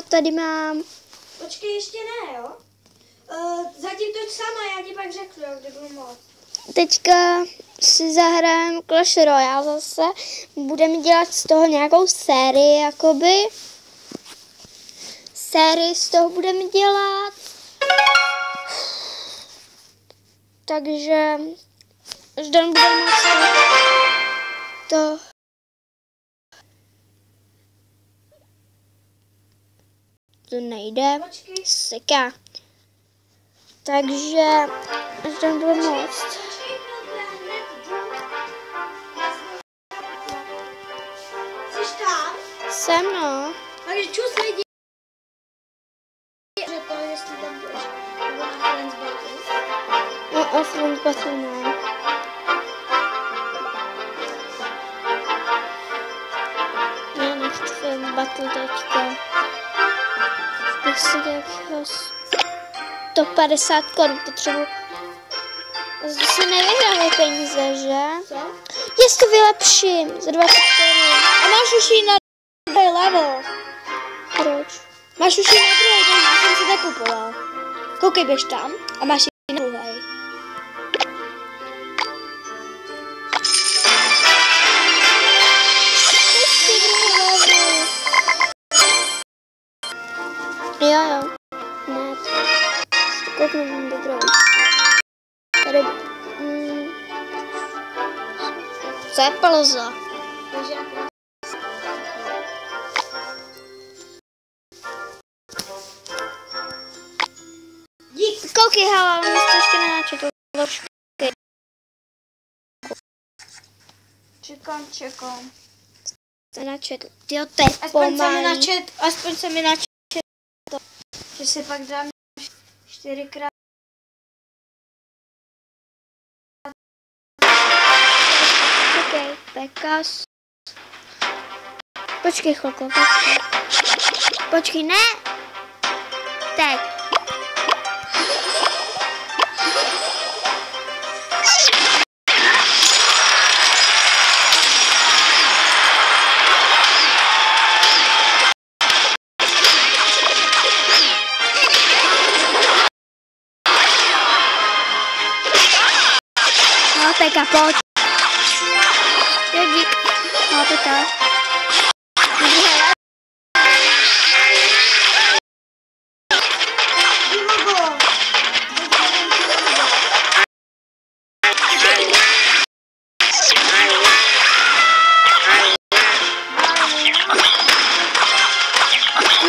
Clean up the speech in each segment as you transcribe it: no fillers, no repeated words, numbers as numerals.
tady mám. Počkej, ještě ne, jo? Zatím to sama, já ti pak řeknu, kdy budu moc. Teďka si zahrajeme Clash Royale zase. Budeme dělat z toho nějakou sérii, jakoby. Sérii z toho budeme dělat. Takže Ždan bude moct to nejde. Seká. Takže Ždan bude moct. Jsi tam? Jsem, no. Takže čus lidi. Že to, jestli tam budeš. Nebo na Friends Battle. No a Friends Battle ne. Já nechci Friends Battle teďka. Bych si nějakého 150 korun potřebuji. Zde si nevyhráme peníze, že? Co? Já to vylepším za 20 korun. A máš už jít na druhý level. Proč? Máš už jít na druhý, takže jsem si nekupoval. Koukej, běž tam a máš jít na druhý. Jo. Ne. Si kouknu do druhý. Tady. Co je plza? Dík. Koukej, hele, on to ještě nenačetl. Čekám. To načetl. Tyjo, to je pomalý. Aspoň se mi načet to, že si pak dám 4krát. Okej, Pekas. Počkej chvilku, počkej, ne! Teď. No, Peka, pojď. Jo, dík. No, Peka.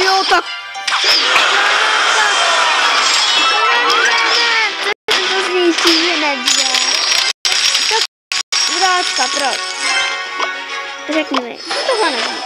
Jo, tak. To zničí, že nedě. Vráčka, proč? Řekni mi, tohle nevím.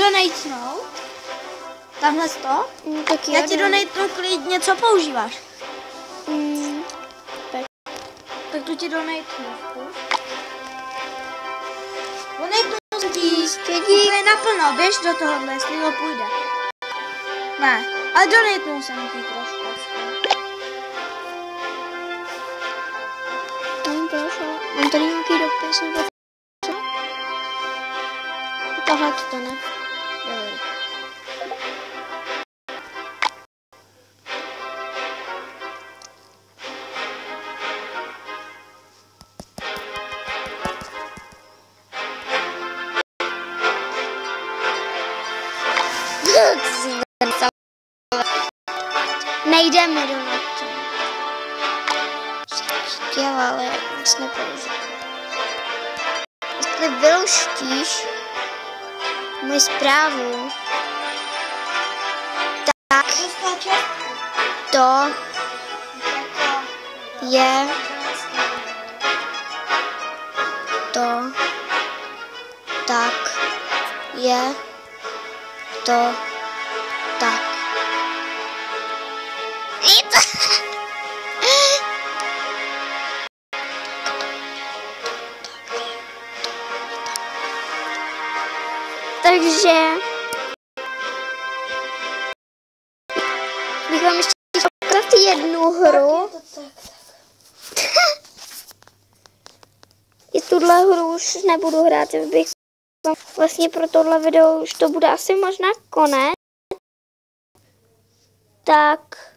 donatenout? Tamhle to? Tak já ti donatenu klidně, co používáš? Tak tu ti donatenu. Donatenu ti úplně naplno, běž do tohohle, jestli to půjde. Ne, ale donatenu jsem ti trošku. Mám tady nějaký dopis nebo co? Tohle to ne. Dobrý. chtěl, ale nic nepoužil. Jestli vyluštíš moji zprávu, tak to je to, tak je to, tak. Takže bych vám ještě ukázat jednu hru. I tuhle hru už nebudu hrát, bych vlastně pro tohle video už to bude asi možná konec. Tak